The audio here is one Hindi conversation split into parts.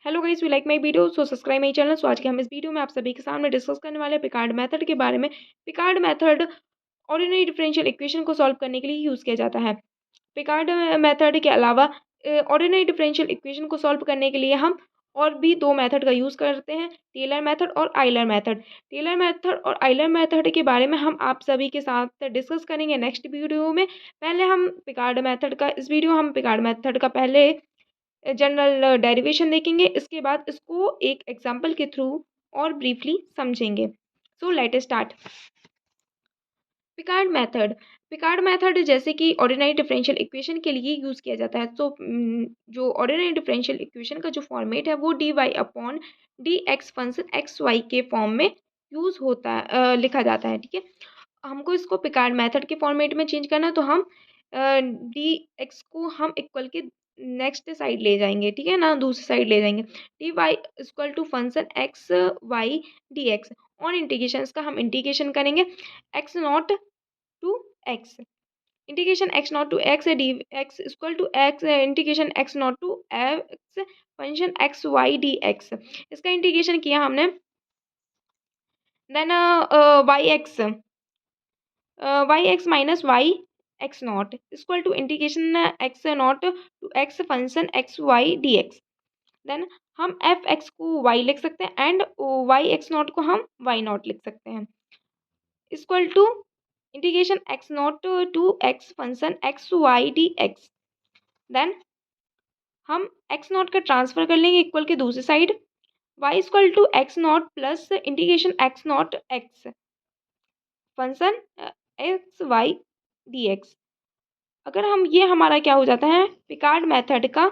Hello guys, we like my video so subscribe my channel. So आज के हम इस वीडियो में आप सभी के सामने डिस्कस करने वाले हैं पिकार्ड मेथड के बारे में। Picard method ordinary differential equation को सॉल्व करने के लिए यूज़ किया जाता है। पिकार्ड मेथड के अलावा ऑर्डिनरी डिफरेंशियल इक्वेशन को सॉल्व करने के लिए हम और भी दो मेथड का यूज़ करते हैं, टेलर मेथड और आइलर मेथड। टेलर मेथड और आइलर मेथड के बारे में हम आप सभी के साथ डिस्कस करेंगे नेक्स्ट वीडियो में। पहले हम पिकार्ड मेथड का हम पिकार्ड मेथड का पहले जनरल डेरिवेशन देखेंगे, इसके बाद इसको एक एग्जांपल के थ्रू और ब्रीफली समझेंगे। So let us start. Picard method. Picard method जैसे कि ऑर्डिनरी डिफरेंशियल इक्वेशन के लिए यूज़ किया जाता है। तो जो ऑर्डिनरी डिफरेंशियल इक्वेशन का जो फॉर्मेट है वो d y upon d x function x y के फॉर्म में यूज़ होता है, लिखा जाता है। ठीक है, हमको इसको पिकार्ड मेथड के फॉर्मेट में चेंज करना है, तो हम डी एक्स को हम इक्वल के नेक्स्ट साइड ले जाएंगे, ठीक है ना, दूसरी साइड ले जाएंगे। D y equal to function x y d x और इंटीग्रेशन का हम इंटीग्रेशन करेंगे x naught to x, integration x naught to x d x equal to x integration x naught to x function x y d x. इसका इंटीग्रेशन किया हमने, then y x minus y x naught equal to integration x naught to x function x y d x. Then हम एफ एक्स को वाई लिख सकते हैं एंड वाई एक्स नॉट को हम वाई नॉट लिख सकते हैं equal to integration x naught to x function x y d x. Then हम एक्स नॉट का ट्रांसफर कर लेंगे इक्वल के दूसरी side, y equal to x naught plus integration x naught x function x y d x. अगर हम ये हमारा क्या हो जाता है पिकार्ड मेथड का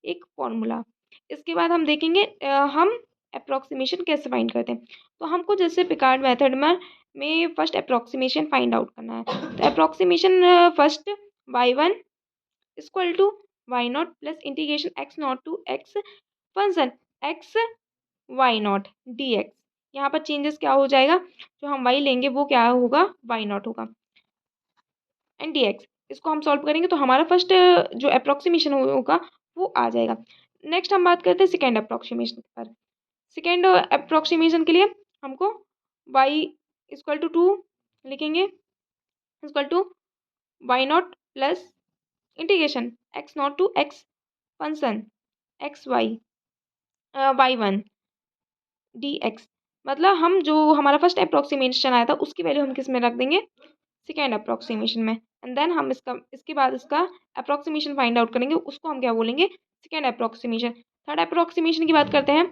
एक फॉर्मूला। इसके बाद हम देखेंगे हम अप्रोक्सीमेशन कैसे फाइंड करते हैं। तो हमको जैसे पिकार्ड मेथड में फर्स्ट अप्रोक्सीमेशन फाइंड आउट करना है। तो approximation first y one equal to y naught plus integration x naught to x function x y naught d x. यहाँ पर चेंजेस क्या हो जाएगा, जो हम वाई लेंगे वो क्या होगा, वाई नॉट होगा एंड डी एक्स। इसको हम सॉल्व करेंगे तो हमारा फर्स्ट जो अप्रोक्सीमेशन होगा वो आ जाएगा। नेक्स्ट हम बात करते हैं सेकेंड अप्रोक्सीमेशन पर। सेकेंड अप्रोक्सीमेशन के लिए हमको y इक्वल टू 2 लिखेंगे equal to y naught plus integration x naught to x function x y y one d x. मतलब हम जो हमारा फर्स्ट अप्रोक्सीमेशन आया था उसकी वैल्यू हम किस में रख देंगे, सेकेंड अप्रोक्सीमेशन में। एंड देन हम इसके बाद इसका अप्रोक्सीमेशन फाइंड आउट करेंगे, उसको हम क्या बोलेंगे, सेकेंड अप्रोक्सीमेशन। थर्ड अप्रोक्सीमेशन की बात करते हैं,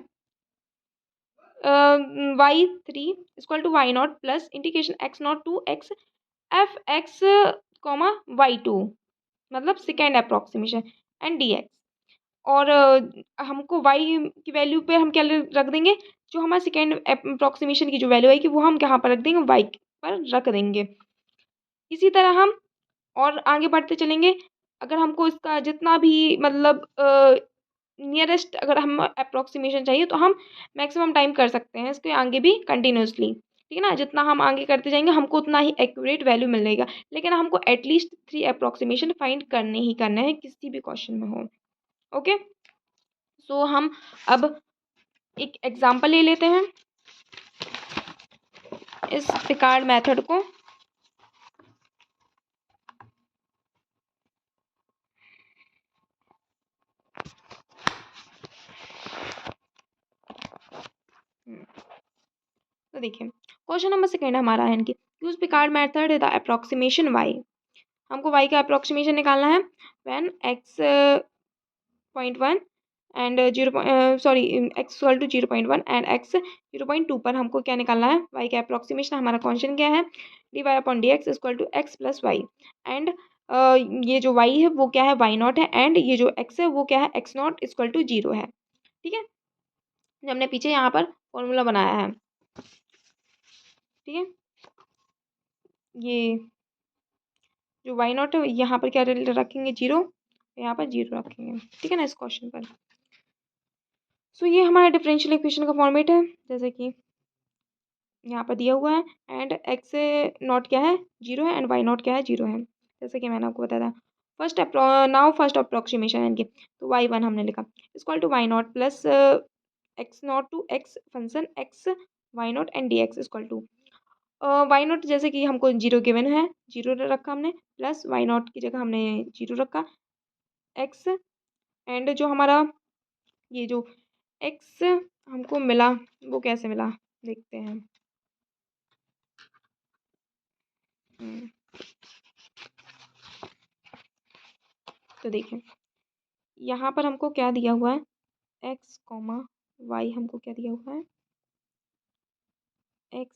y three equal to y naught plus integration x naught to x f x comma y two, मतलब second approximation and d x. और हमको वाई की वैल्यू पे हम क्या रख देंगे, जो हमारा सेकेंड अप्रोक्सीमेशन की जो वैल्यू आएगी वो हम कहाँ पर रख देंगे, वाई पर रख देंगे। इसी तरह हम और आगे बढ़ते चलेंगे। अगर हमको इसका जितना भी मतलब नियरेस्ट अगर हम अप्रोक्सीमेशन चाहिए तो हम मैक्सिमम टाइम कर सकते हैं इसके आगे भी कंटिन्यूसली, ठीक है ना। जितना हम आगे करते जाएंगे हमको उतना ही एक्यूरेट वैल्यू मिलेगा, लेकिन हमको एटलीस्ट 3 अप्रोक्सीमेशन फाइंड करने ही करने हैं किसी भी क्वेश्चन में हो। ओके, सो हम अब एक एग्जांपल ले लेते हैं इस पिकार्ड मेथड को। तो देखिए क्वेश्चन नंबर सेकेंड हमारा है कि use Picard method the approximation y. हमको वाई का अप्रोक्सीमेशन निकालना है when x point one and x equal to 0.1 and x 0.2 पर हमको क्या निकालना है, वाई का अप्रोक्सीमेशन। हमारा क्वेश्चन क्या है, d y upon d x equal to x plus y and ये जो वाई है वो क्या है, वाई नॉट है एंड ये जो एक्स है वो क्या है, एक्स नॉट इक्वल टू 0 है। ठीक है, जो हमने पीछे यहाँ पर फॉर्मूला बनाया है, ठीक है। ये जो वाई नॉट है यहाँ पर क्या रखेंगे, 0, यहाँ पर 0 रखेंगे, ठीक है ना, इस क्वेश्चन पर। सो ये हमारा डिफरेंशियल इक्वेशन का फॉर्मेट है जैसे कि यहाँ पर दिया हुआ है एंड एक्स नॉट क्या है, 0 है एंड वाई नॉट क्या है, 0 है, जैसे कि मैंने आपको बताया था। फर्स्ट अप्रोक्सीमेशन इनके, तो y1 हमने लिखा equal to y0 plus x0 to x function x y0 and dx equal to y0 जैसे कि हमको 0 गिवन है, 0 रखा हमने, प्लस y0 की जगह हमने 0 रखा, x एंड जो हमारा ये जो x हमको मिला वो कैसे मिला देखते हैं। तो देखिए यहाँ पर हमको क्या दिया हुआ है, x कॉमा वाई हमको क्या दिया हुआ है, x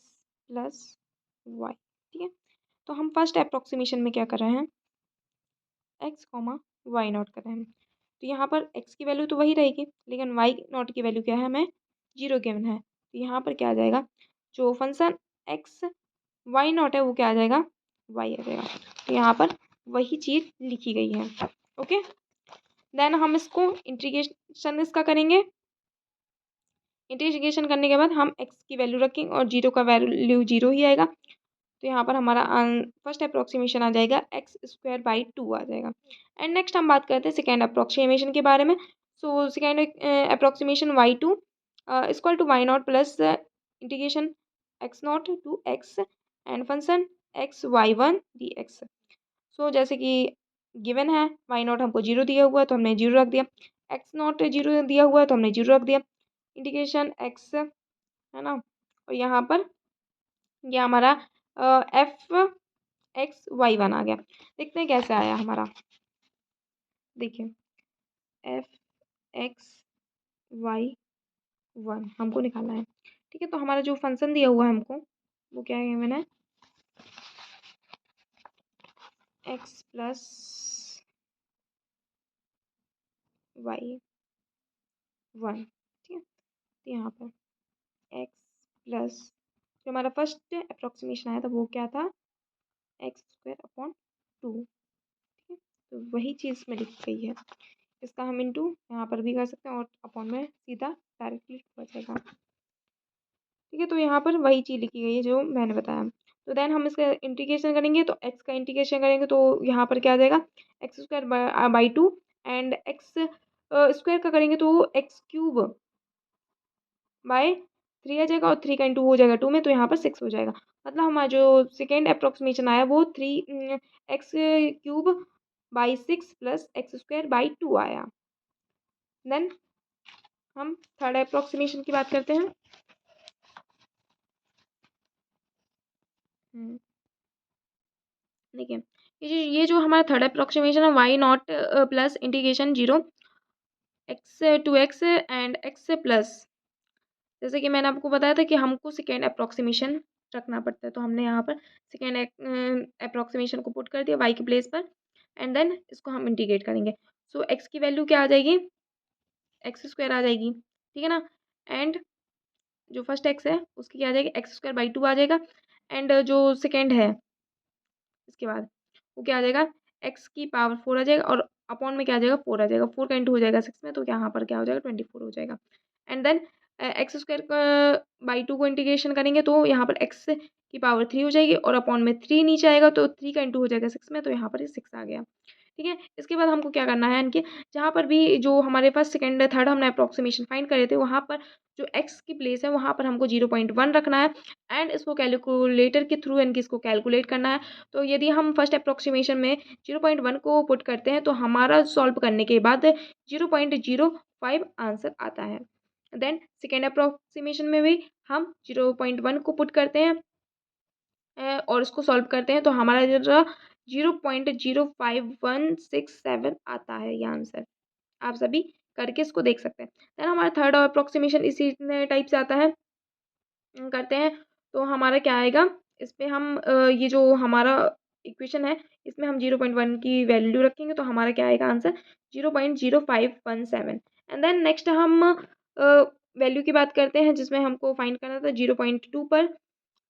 प्लस वाई। ठीक है, तो हम फर्स्ट अप्रोक्सीमेशन में क्या कर रहे हैं, x कॉमा वाई नॉट कर रहे हैं। तो यहाँ पर x की वैल्यू तो वही रहेगी, लेकिन वाई नॉट की वैल्यू क्या है, हमें 0 गिवन है। तो यहाँ पर क्या आ जाएगा, जो फंक्शन x वाई नॉट है वो क्या आ जाएगा, y आ जाएगा। तो यहाँ पर वही चीज़ लिखी गई है। ओके, देन हम इसको इंटीग्रेशन इसका करेंगे। इंटीग्रेशन करने के बाद हम x की वैल्यू रखेंगे और 0 का वैल्यू 0 ही आएगा। तो यहाँ पर हमारा फर्स्ट अप्रोक्सीमेशन आ जाएगा x²/2 आ जाएगा। एंड नेक्स्ट हम बात करते हैं सेकेंड अप्रोक्सीमेशन के बारे में। So second approximation y2 equal to y0 plus integration x0 to x and function x y1 dx। So जैसे कि गिवन है y0 हमको 0 दिया हुआ है तो हमने 0 रख दिया, x0 0 दिया हुआ है तो हमने 0 रख दिया, इंटीग्रेशन x है ना, और यहाँ पर ये हमारा f(x)(y1) आ गया। देखते हैं कैसे आया हमारा, देखिए f(x)(y1) हमको निकालना है। ठीक है, तो हमारा जो फंक्शन दिया हुआ है हमको वो क्या है, मैंने x प्लस y1। ठीक है, तो यहाँ पर x प्लस जो हमारा फर्स्ट अप्रोक्सीमेशन आया था वो क्या था, x²/2। ठीक है, तो वही चीज़ में लिखी गई है। इसका हम इंटू यहाँ पर भी कर सकते हैं और अपॉन में सीधा डायरेक्टली हो जाएगा। ठीक है, तो यहाँ पर वही चीज़ लिखी गई है जो मैंने बताया। तो देन हम इसका इंटीग्रेशन करेंगे, तो x का इंटीग्रेशन करेंगे तो यहाँ पर क्या आ जाएगा, x²/2 एंड x स्क्वायर का करेंगे तो x³/3 आ जाएगा और 3 का इंटू हो जाएगा 2 में, तो यहाँ पर 6 हो जाएगा। मतलब हमारा जो सेकेंड अप्रोक्सीमेशन आया वो x³/6 प्लस x²/2 आया। देन हम थर्ड अप्रोक्सीमेशन की बात करते हैं। देखिए ये जो हमारा थर्ड अप्रोक्सीमेशन है y0 plus integration 0 x to x and x plus, जैसे कि मैंने आपको बताया था कि हमको सेकेंड अप्रोक्सीमेशन रखना पड़ता है, तो हमने यहाँ पर सेकेंड अप्रोक्सीमेशन को पुट कर दिया y के प्लेस पर एंड देन इसको हम इंटीग्रेट करेंगे। सो x की वैल्यू क्या आ जाएगी, x² आ जाएगी। ठीक है ना, एंड जो फर्स्ट x है उसकी क्या आ जाएगी, x²/2 आ जाएगा एंड जो सेकेंड है इसके बाद वो क्या आ जाएगा, x⁴ आ जाएगा और अपॉन में क्या आ जाएगा, 4 आ जाएगा, 4 का इंटू हो जाएगा 6 में, तो यहाँ पर क्या हो जाएगा 24 हो जाएगा। एंड देन x²/2 को इंटीग्रेशन करेंगे तो यहाँ पर x⁴ हो जाएगी और अपॉन में 3 नीचे आएगा तो 3 का इंटू हो जाएगा 6 में, तो यहाँ पर 6 आ गया। ठीक है, इसके बाद हमको क्या करना है, इनके जहाँ पर भी जो हमारे पास सेकेंड थर्ड हमने अप्रोक्सीमेशन फाइंड करे थे वहाँ पर जो x की प्लेस है वहाँ पर हमको 0.1 रखना है एंड इसको कैलकुलेटर के थ्रू इनकी इसको कैलकुलेट करना है। तो यदि हम फर्स्ट अप्रोक्सीमेशन में 0.1 को पुट करते हैं तो हमारा सॉल्व करने के बाद 0.05 आंसर आता है। देन सेकेंड अप्रोक्सीमेशन में भी हम 0.1 को पुट करते हैं और इसको सॉल्व करते हैं तो हमारा जो 0.05167 आता है ये आंसर। आप सभी करके इसको देख सकते हैं। देन हमारा थर्ड अप्रोक्सीमेशन इसी टाइप से आता है, करते हैं तो हमारा क्या आएगा, इस पे हम ये जो हमारा इक्वेशन है इसमें हम 0.1 की वैल्यू रखेंगे तो हमारा क्या आएगा आंसर 0.0517। एंड देन नेक्स्ट हम वैल्यू की बात करते हैं जिसमें हमको फाइंड करना था 0.2 पर।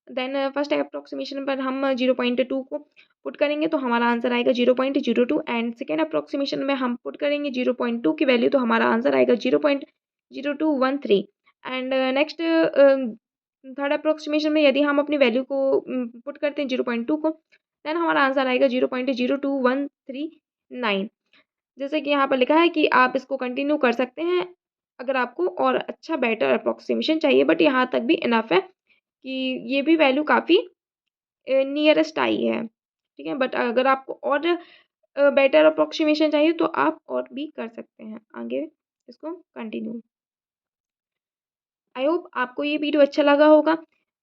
देन फर्स्ट अप्रोक्सीमेशन पर हम 0.2 को पुट करेंगे तो हमारा आंसर आएगा 0.02 एंड सेकेंड अप्रोक्सीमेशन में हम पुट करेंगे 0.2 की वैल्यू तो हमारा आंसर आएगा 0.0213 एंड नेक्स्ट थर्ड अप्रोक्सीमेशन में यदि हम अपनी वैल्यू को पुट करते हैं 0.2 को देन हमारा आंसर आएगा 0.0213 9। जैसे कि यहाँ पर लिखा है कि आप इसको कंटिन्यू कर सकते हैं अगर आपको और अच्छा बेटर अप्रोक्सीमेशन चाहिए, बट यहाँ तक भी इनफ है कि ये भी वैल्यू काफ़ी नियरेस्ट आई है, ठीक है। बट अगर आपको और बेटर अप्रोक्सीमेशन चाहिए तो आप और भी कर सकते हैं आगे इसको कंटिन्यू। आई होप आपको ये वीडियो अच्छा लगा होगा।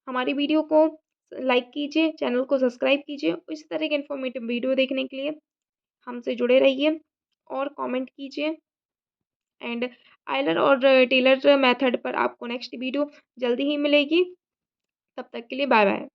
हमारी वीडियो को लाइक कीजिए, चैनल को सब्सक्राइब कीजिए। इस तरह के इन्फॉर्मेटिव वीडियो देखने के लिए हमसे जुड़े रहिए और कमेंट कीजिए। एंड आइलर और टेलर मेथड पर आपको नेक्स्ट वीडियो जल्दी ही मिलेगी। तब तक के लिए बाय बाय।